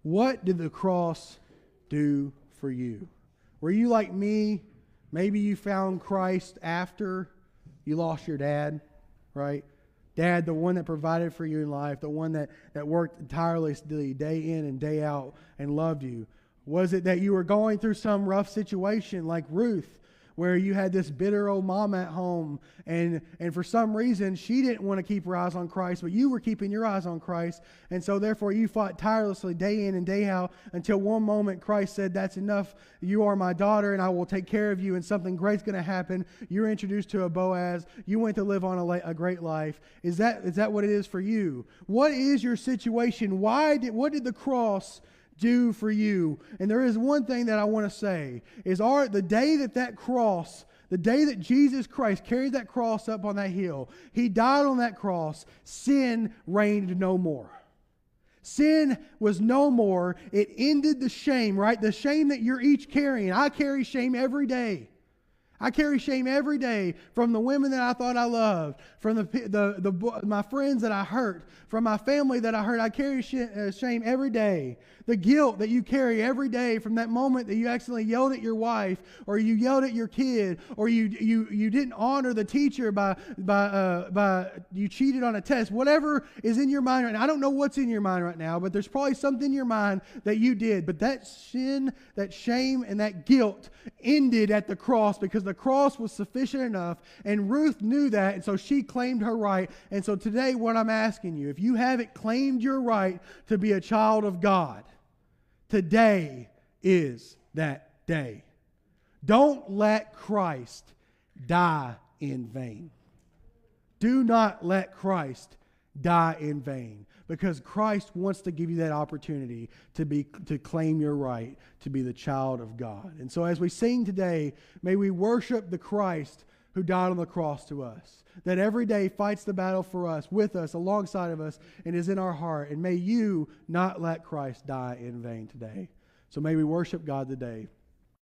[SPEAKER 1] What did the cross do for you? Were you like me? Maybe you found Christ after you lost your dad, right? Dad, the one that provided for you in life, the one that worked tirelessly day in and day out and loved you. Was it that you were going through some rough situation like Ruth, where you had this bitter old mom at home, and for some reason she didn't want to keep her eyes on Christ, but you were keeping your eyes on Christ, and so therefore you fought tirelessly day in and day out until one moment Christ said, that's enough, you are my daughter and I will take care of you, and something great's going to happen. You're introduced to a Boaz, you went to live on a great life. Is that what it is for you? What is your situation? What did the cross do for you? And there is one thing that I want to say is the day that Jesus Christ carried that cross up on that hill, He died on that cross, sin reigned no more. Sin was no more. It ended the shame, right? The shame that you're each carrying. I carry shame every day. I carry shame every day from the women that I thought I loved, from my friends that I hurt, from my family that I hurt. I carry shame every day. The guilt that you carry every day from that moment that you accidentally yelled at your wife, or you yelled at your kid, or you didn't honor the teacher by you cheated on a test. Whatever is in your mind right now. I don't know what's in your mind right now, but there's probably something in your mind that you did. But that sin, that shame, and that guilt ended at the cross, because the cross was sufficient enough, and Ruth knew that, and so she claimed her right. And so today what I'm asking you, if you haven't claimed your right to be a child of God, today is that day. Don't let Christ die in vain. Do not let Christ die in vain, because Christ wants to give you that opportunity to claim your right to be the child of God. And so as we sing today, may we worship the Christ who died on the cross to us, that every day fights the battle for us, with us, alongside of us, and is in our heart. And may you not let Christ die in vain today. So may we worship God today.